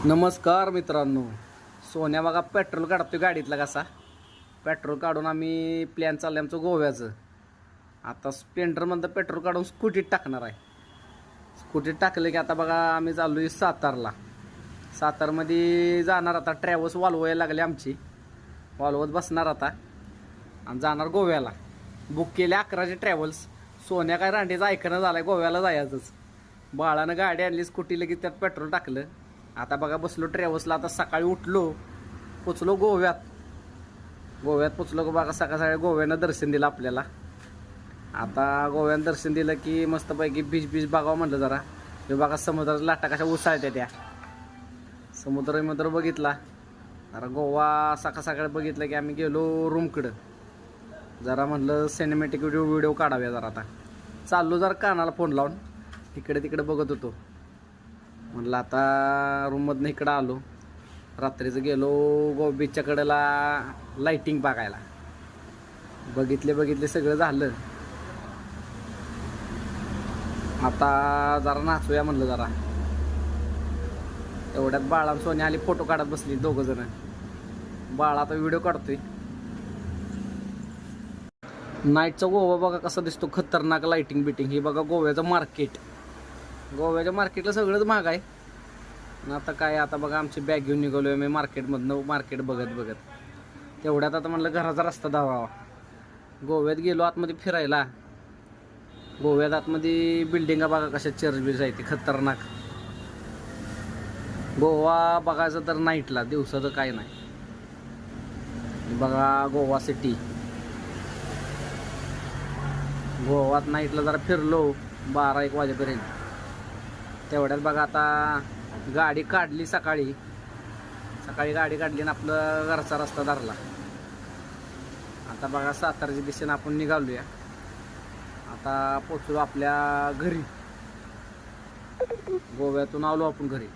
नमस्कार मित्रांनो. सोन्या बघा पेट्रोल काढतोय गाडीतला कसा. पेट्रोल काढून आम्ही प्लॅन चाललं आमचं गोव्याचं. आता स्प्लेंडरमधलं पेट्रोल काढून स्कूटीत टाकणार आहे. स्कूटीत टाकलं की आता बघा आम्ही चाललो आहे सातारला. सातारमध्ये जाणार आता. ट्रॅव्हल्स वालवायला लागले आमची. वालवत बसणार आता आणि जाणार गोव्याला. बुक केले 11चे ट्रॅव्हल्स. सोन्या काय रांडीचं ऐकणं झालं आहे, गोव्याला जायचंच. बाळानं गाडी आणली, स्कूटी लगेच त्यात पेट्रोल टाकलं. आता बघा बसलो ट्रॅव्हल्सला. आता सकाळी उठलो, पोचलो गोव्यात. गोव्यात पोचलो की बघा सकाळ सकाळी गोव्यानं दर्शन दिलं आपल्याला. आता गोव्यानं दर्शन दिलं की मस्तपैकी बीच बघावं म्हटलं जरा. हे बघा समुद्राच्या लाटा कशा उसळत्या त्या. समुद्र बघितला जरा. गोवा सकाळ सकाळी बघितलं की आम्ही गेलो रूमकडं. जरा म्हटलं सिनेमॅटिक व्हिडिओ काढाव्या जरा. आता चाललो जरा कानाला फोन लावून इकडे तिकडे बघत होतो. म्हटलं आता रूममधनं इकडं आलो. रात्रीचं गेलो बीचच्या कडेला लाईटिंग बघायला. बघितले सगळं झालं. आता जरा नाचूया म्हणलं जरा. एवढ्यात बाळा सोन्या आली, फोटो काढत बसली दोघं जण. बाळा आता व्हिडिओ काढतोय. नाईटचा गोवा बघा कसा दिसतो, खतरनाक लाईटिंग बिटिंग. ही बघा गोव्याचं मार्केट. गोव्याच्या मार्केटला सगळंच महाग आहे. आणि आता काय, आता बघा आमची बॅग घेऊन निघालो आहे मी मार्केटमधनं. मार्केट बघत तेवढ्यात आता म्हटलं घराचा रस्ता धावावा. गोव्यात गेलो आतमध्ये फिरायला. गोव्यात आतमध्ये बिल्डिंगा बघा कशा चर्चबीज आहे ती खतरनाक. गोवा बघायचं तर नाईटला, दिवसाचं काय नाही. बघा गोवा सिटी. गोव्यात नाईटला जरा फिरलो 12-1 वाजेपर्यंत. तेवढ्यात बघा आता गाडी काढली सकाळी गाडी काढली आणि आपलं घरचा रस्ता धरला. आता बघा सातारच्या दिशेनं आपण निघालूया. आता पोचलो आपल्या घरी. गोव्यातून आलो आपण घरी.